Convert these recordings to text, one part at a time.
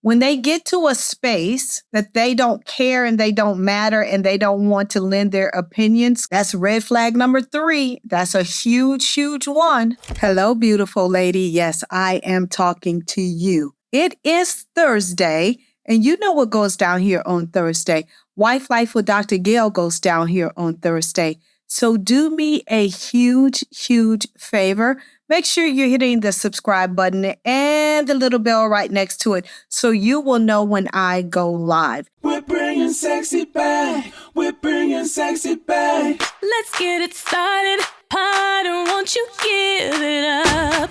When they get to a space that they don't care and they don't matter and they don't want to lend their opinions, that's red flag number 3. That's a huge, huge one. Hello, beautiful lady. Yes, I am talking to you. It is Thursday, and you know what goes down here on Thursday. Wife Life with Dr. Gail goes down here on Thursday. So do me a huge, huge favor. Make sure you're hitting the subscribe button and the little bell right next to it so you will know when I go live. We're bringing sexy back. We're bringing sexy back. Let's get it started. Harder, won't you give it up?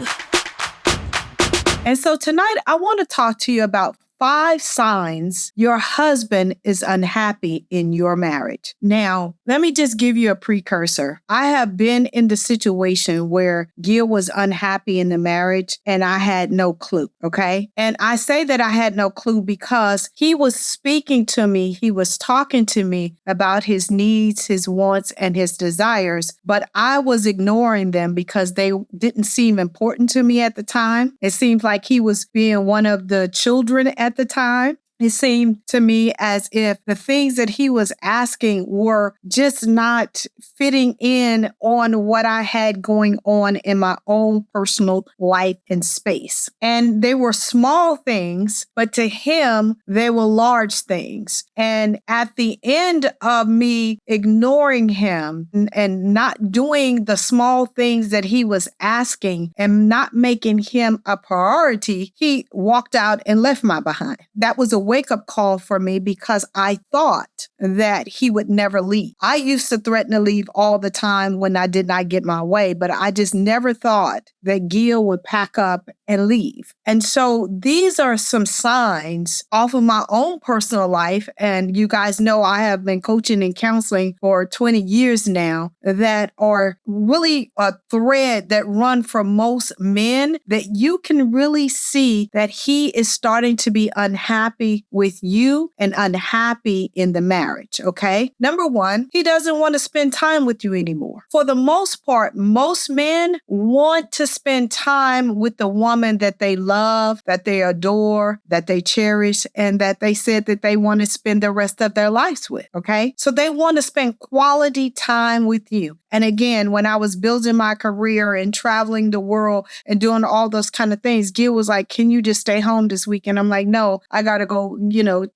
And so tonight I want to talk to you about 5 signs your husband is unhappy in your marriage. Now, let me just give you a precursor. I have been in the situation where Gail was unhappy in the marriage and I had no clue, okay? And I say that I had no clue because he was speaking to me, he was talking to me about his needs, his wants, and his desires, but I was ignoring them because they didn't seem important to me at the time. It seemed like he was being one of the children at the time. It seemed to me as if the things that he was asking were just not fitting in on what I had going on in my own personal life and space. And they were small things, but to him, they were large things. And at the end of me ignoring him and not doing the small things that he was asking and not making him a priority, he walked out and left my behind. That was a wake-up call for me because I thought that he would never leave. I used to threaten to leave all the time when I did not get my way, but I just never thought that Gail would pack up and leave. And so these are some signs off of my own personal life. And you guys know I have been coaching and counseling for 20 years now that are really a thread that run for most men that you can really see that he is starting to be unhappy with you and unhappy in the marriage, okay? Number 1, he doesn't want to spend time with you anymore. For the most part, most men want to spend time with the woman that they love, that they adore, that they cherish, and that they said that they want to spend the rest of their lives with, okay? So they want to spend quality time with you. And again, when I was building my career and traveling the world and doing all those kind of things, Gail was like, can you just stay home this weekend? I'm like, no, I got to go,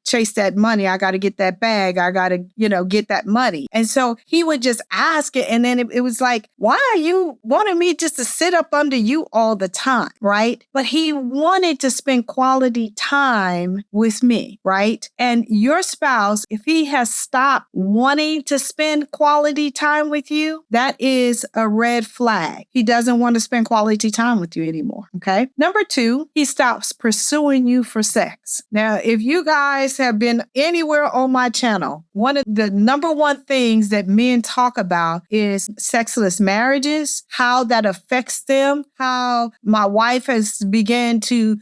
chase that money. I got to get that bag. I got to, get that money. And so he would just ask it. And then it was like, why are you wanting me just to sit up under you all the time? Right. But he wanted to spend quality time with me. Right. And your spouse, if he has stopped wanting to spend quality time with you, that is a red flag. He doesn't want to spend quality time with you anymore. Okay. Number 2, he stops pursuing you for sex. Now, if you guys have been anywhere on my channel, one of the number 1 things that men talk about is sexless marriages, how that affects them, how my wife has begun to,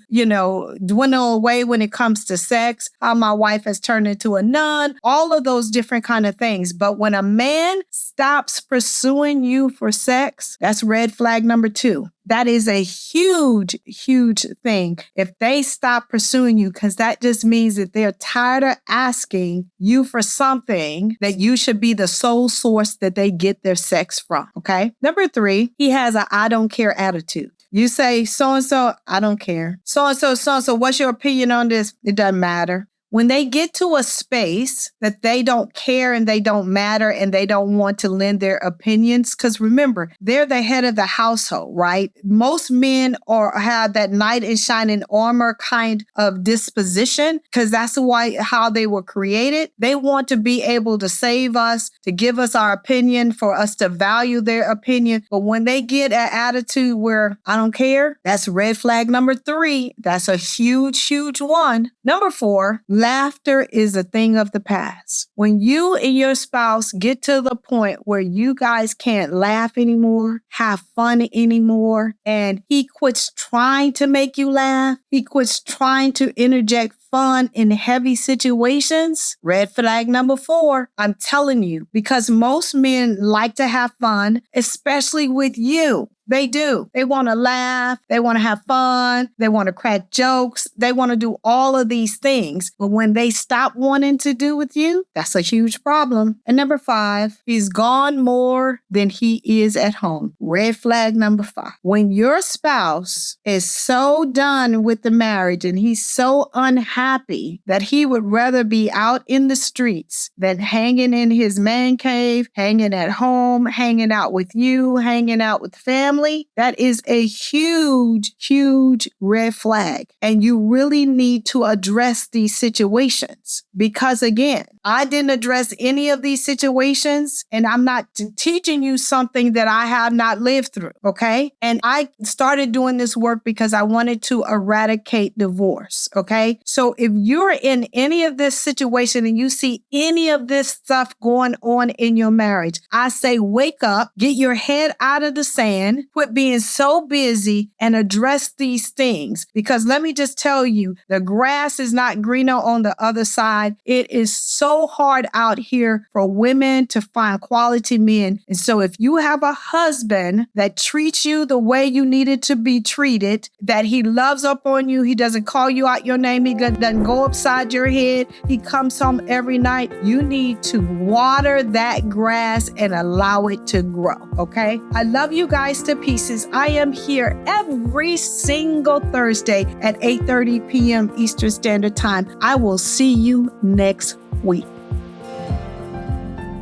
dwindle away when it comes to sex, how my wife has turned into a nun, all of those different kind of things. But when a man stops pursuing you for sex, that's red flag number 2. That is a huge, huge thing. If they stop pursuing you, because that just means that they're tired of asking you for something that you should be the sole source that they get their sex from. Okay. Number 3, he has a I don't care attitude. You say, so-and-so, I don't care. So-and-so, what's your opinion on this? It doesn't matter. When they get to a space that they don't care and they don't matter and they don't want to lend their opinions, because remember, they're the head of the household, right? Most men have that knight in shining armor kind of disposition because that's how they were created. They want to be able to save us, to give us our opinion, for us to value their opinion. But when they get an attitude where I don't care, that's red flag number 3. That's a huge, huge one. Number 4, laughter is a thing of the past. When you and your spouse get to the point where you guys can't laugh anymore, have fun anymore, and he quits trying to make you laugh, he quits trying to interject fun in heavy situations, red flag number 4. I'm telling you, because most men like to have fun, especially with you. They do. They want to laugh. They want to have fun. They want to crack jokes. They want to do all of these things. But when they stop wanting to do with you, that's a huge problem. And number 5, he's gone more than he is at home. Red flag number 5. When your spouse is so done with the marriage and he's so unhappy that he would rather be out in the streets than hanging in his man cave, hanging at home, hanging out with you, hanging out with family, that is a huge, huge red flag. And you really need to address these situations because, again, I didn't address any of these situations, and I'm not teaching you something that I have not lived through, okay? And I started doing this work because I wanted to eradicate divorce, okay? So if you're in any of this situation and you see any of this stuff going on in your marriage, I say wake up, get your head out of the sand, quit being so busy, and address these things. Because let me just tell you, the grass is not greener on the other side. It is so hard out here for women to find quality men. And so if you have a husband that treats you the way you needed to be treated, that he loves up on you, he doesn't call you out your name, he doesn't go upside your head, he comes home every night, you need to water that grass and allow it to grow, okay? I love you guys to pieces. I am here every single Thursday at 8:30 p.m. Eastern Standard Time. I will see you next week.